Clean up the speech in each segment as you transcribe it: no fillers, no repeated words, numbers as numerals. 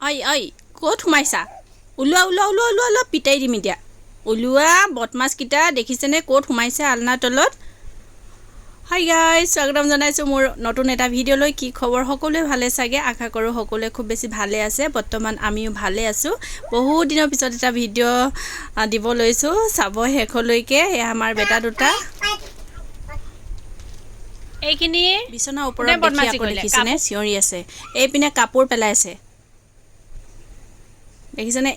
ঐ ঐ ক'ত সোমাইছা ওলোৱা ওলোৱা ওলোৱা ওলোৱা ওলোৱা পিটাই দিম এতিয়া ওলোৱা বদমাছকেইটা দেখিছেনে ক'ত সোমাইছে আলনাৰ তলত হাই গাইজ স্বাগতম জনাইছোঁ মোৰ নতুন এটা ভিডিঅ'লৈ কি খবৰ সকলোৱে ভালে চাগে আশা কৰোঁ সকলোৱে খুব বেছি ভালে আছে বৰ্তমান আমিও ভালে আছোঁ বহুত দিনৰ পিছত এটা ভিডিঅ' দিব লৈছোঁ চাব শেষলৈকে এয়া আমাৰ বেটা দুটা এইখিনি বিচনাৰ ওপৰত দেখি আকৌ দেখিছেনে চিঞৰি আছে এইপিনে কাপোৰ পেলাইছে দেখিছেনে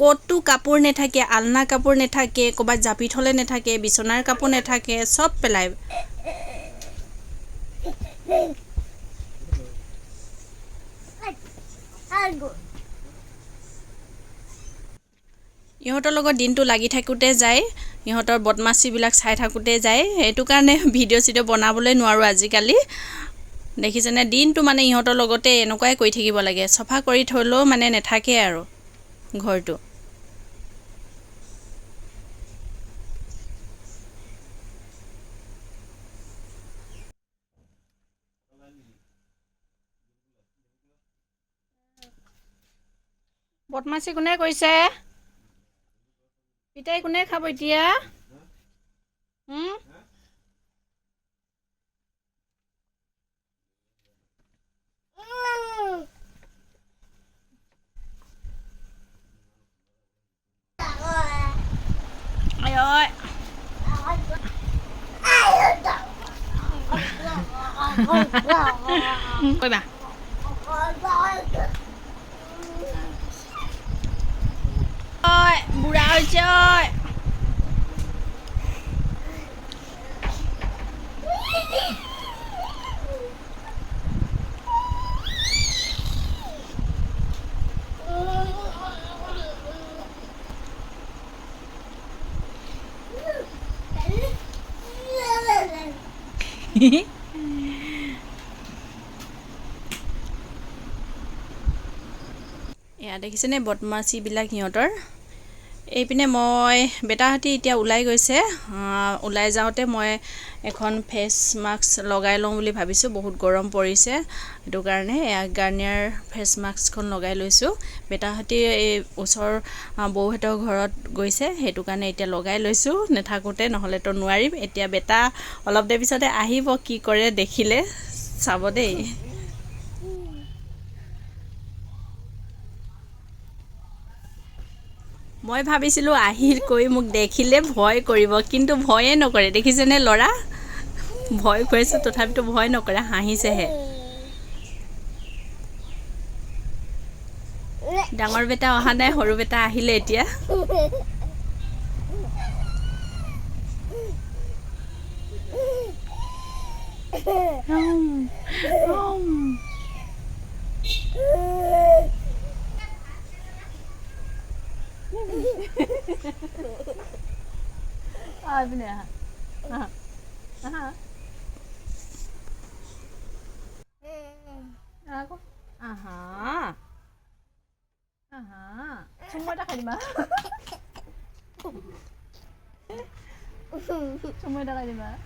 ক'তো কাপোৰ নেথাকে আলনা কাপোৰ নেথাকে ক'ৰবাত জাপি থ'লে নেথাকে বিচনাৰ কাপোৰ নেথাকে চব পেলায় ইহঁতৰ লগত দিনটো লাগি থাকোঁতে যায় ইহঁতৰ বদমাচিবিলাক চাই থাকোঁতে যায় সেইটো কাৰণে ভিডিঅ' চিডিঅ' বনাবলৈ নোৱাৰোঁ আজিকালি দেখিছেনে দিনটো মানে ইহঁতৰ লগতে এনেকুৱাই কৰি থাকিব লাগে চফা কৰি থ'লেও মানে নেথাকে আৰু ঘৰটো বদমাচি কোনে কৰিছে পিতাই কোনে খাব এতিয়া কৰিবা বুঢ়া হৈছে এয়া দেখিছেনে বদমাচিবিলাক সিহঁতৰ এইপিনে মই বেটাহঁতি এতিয়া ওলাই গৈছে ওলাই যাওঁতে মই এখন ফেচ মাস্ক লগাই লওঁ বুলি ভাবিছোঁ বহুত গৰম পৰিছে সেইটো কাৰণে এয়া গাৰ্নিয়াৰ ফেচ মাস্কখন লগাই লৈছোঁ বেটাহঁতি এই ওচৰৰ বৌহঁতৰ ঘৰত গৈছে সেইটো কাৰণে এতিয়া লগাই লৈছোঁ নেথাকোঁতে নহ'লেতো নোৱাৰিম এতিয়া বেটা অলপ দেৰি পিছতে আহিব কি কৰে দেখিলে চাব দেই মই ভাবিছিলোঁ আহি কৈ মোক দেখিলে ভয় কৰিব কিন্তু ভয়ে নকৰে দেখিছেনে ল'ৰা ভয় খুৱাইছোঁ তথাপিতো ভয় নকৰে হাঁহিছেহে ডাঙৰ বেটা অহা নাই সৰু বেটা আহিলে এতিয়া Semua dah kali mah. Semua dah kali mah.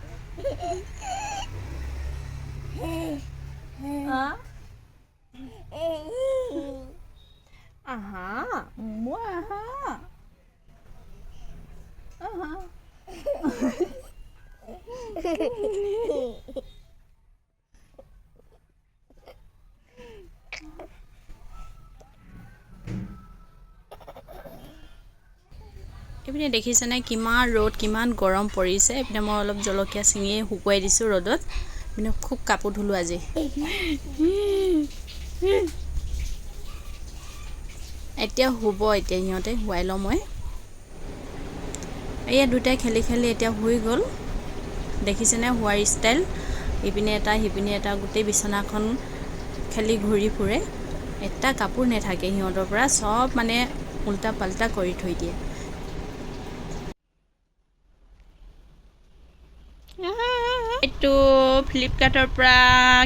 Ah. Aha, mua aha. Aha. এইপিনে দেখিছেনে কিমান ৰ'দ কিমান গৰম পৰিছে এইপিনে মই অলপ জলকীয়া চিঙি শুকুৱাই দিছোঁ ৰ'দত মানে খুব কাপোৰ ধুলোঁ আজি এতিয়া শুব এতিয়া সিহঁতে শুৱাই লওঁ মই এয়া দুটাই খেলি খেলি এতিয়া শুই গ'ল দেখিছেনে শুৱাৰ ষ্টাইল ইপিনে এটা সিপিনে এটা গোটেই বিচনাখন খেলি ঘূৰি ফুৰে এটা কাপোৰ নেথাকে সিহঁতৰ পৰা চব মানে উল্টা পাল্টা কৰি থৈ দিয়ে এইটো ফ্লিপকাৰ্টৰ পৰা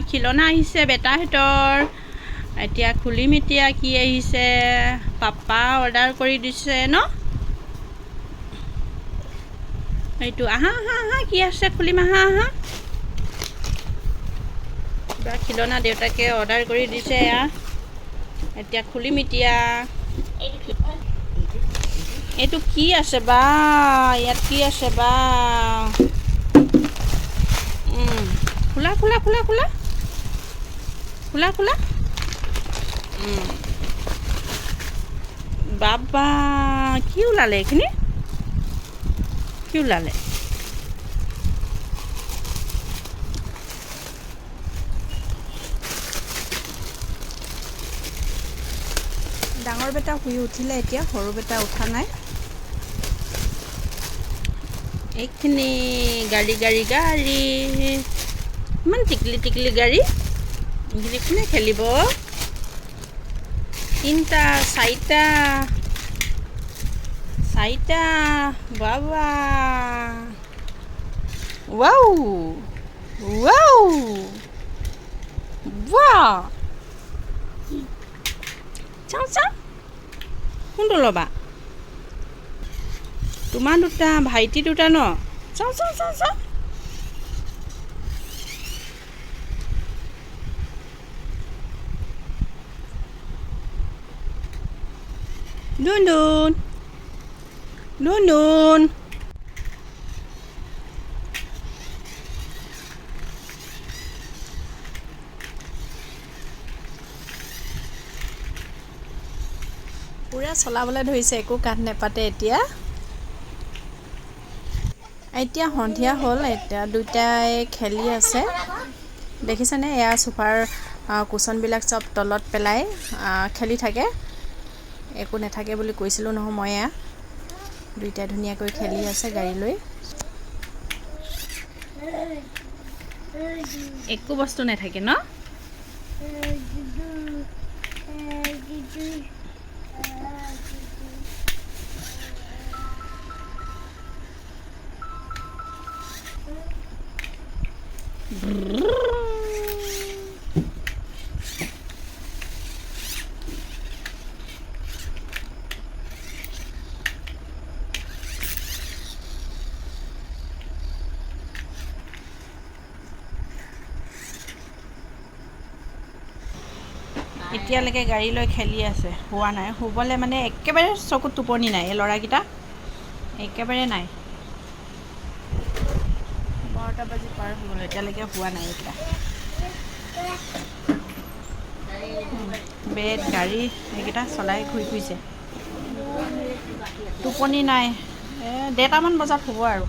খিলনা আহিছে বেটাহঁতৰ এতিয়া খুলিম এতিয়া কি আহিছে পাপা অৰ্ডাৰ কৰি দিছে ন এইটো আহা আহা আহা কি আছে খুলিম আহা আহা কিবা খিলনা দেউতাকে অৰ্ডাৰ কৰি দিছে এয়া এতিয়া খুলিম এতিয়া। এইটো কি আছে বা, ইয়াত কি আছে বা? খোলা খোলা খোলা খোলা খোলা খোলা। বাবা, কি ওলালে এইখিনি? কি ওলালে? ডাঙৰ বেটা শুই উঠিলে এতিয়া, সৰু বেটা উঠা নাই। এইখিনি গাড়ী গাড়ী গাড়ী, ইমান টিকলি টিকলি গাড়ী, এইখিনি কোনে খেলিব? 3টা 4টা 4টা, বাবা, ৱাও ৱাও ৱাও। চাওঁ চাওঁ, কোনটো ল'বা? তোমাৰ দুটা, ভাইটি দুটা ন? চাওঁ চাওঁ চাওঁ চাওঁ। নুন নুন। পুৰা চলাবলৈ ধৰিছে, একো কাণ নেপাতে এতিয়া। এতিয়া সন্ধিয়া হ'ল, এতিয়া দুটাই খেলি আছে। দেখিছেনে, এয়া চোফাৰ কুচনবিলাক চব তলত পেলাই খেলি থাকে। একো নাথাকে বুলি কৈছিলোঁ নহয় মই। এয়া দুইটাই ধুনীয়াকৈ খেলি আছে গাড়ী লৈ। একো বস্তু নাথাকে ন? এতিয়ালৈকে গাড়ী লৈ খেলি আছে, শুৱা নাই। শুবলৈ মানে একেবাৰে চকুত টোপনি নাই এই ল'ৰাকেইটা, একেবাৰে নাই। 12টা বাজি পাৰ হৈ গ'ল, এতিয়ালৈকে শুৱা নাই এইকেইটা। বেড গাড়ী এইকেইটা চলাই ঘূৰি ফুৰিছে, টোপনি নাই। 1:30মান বজাত শুব আৰু।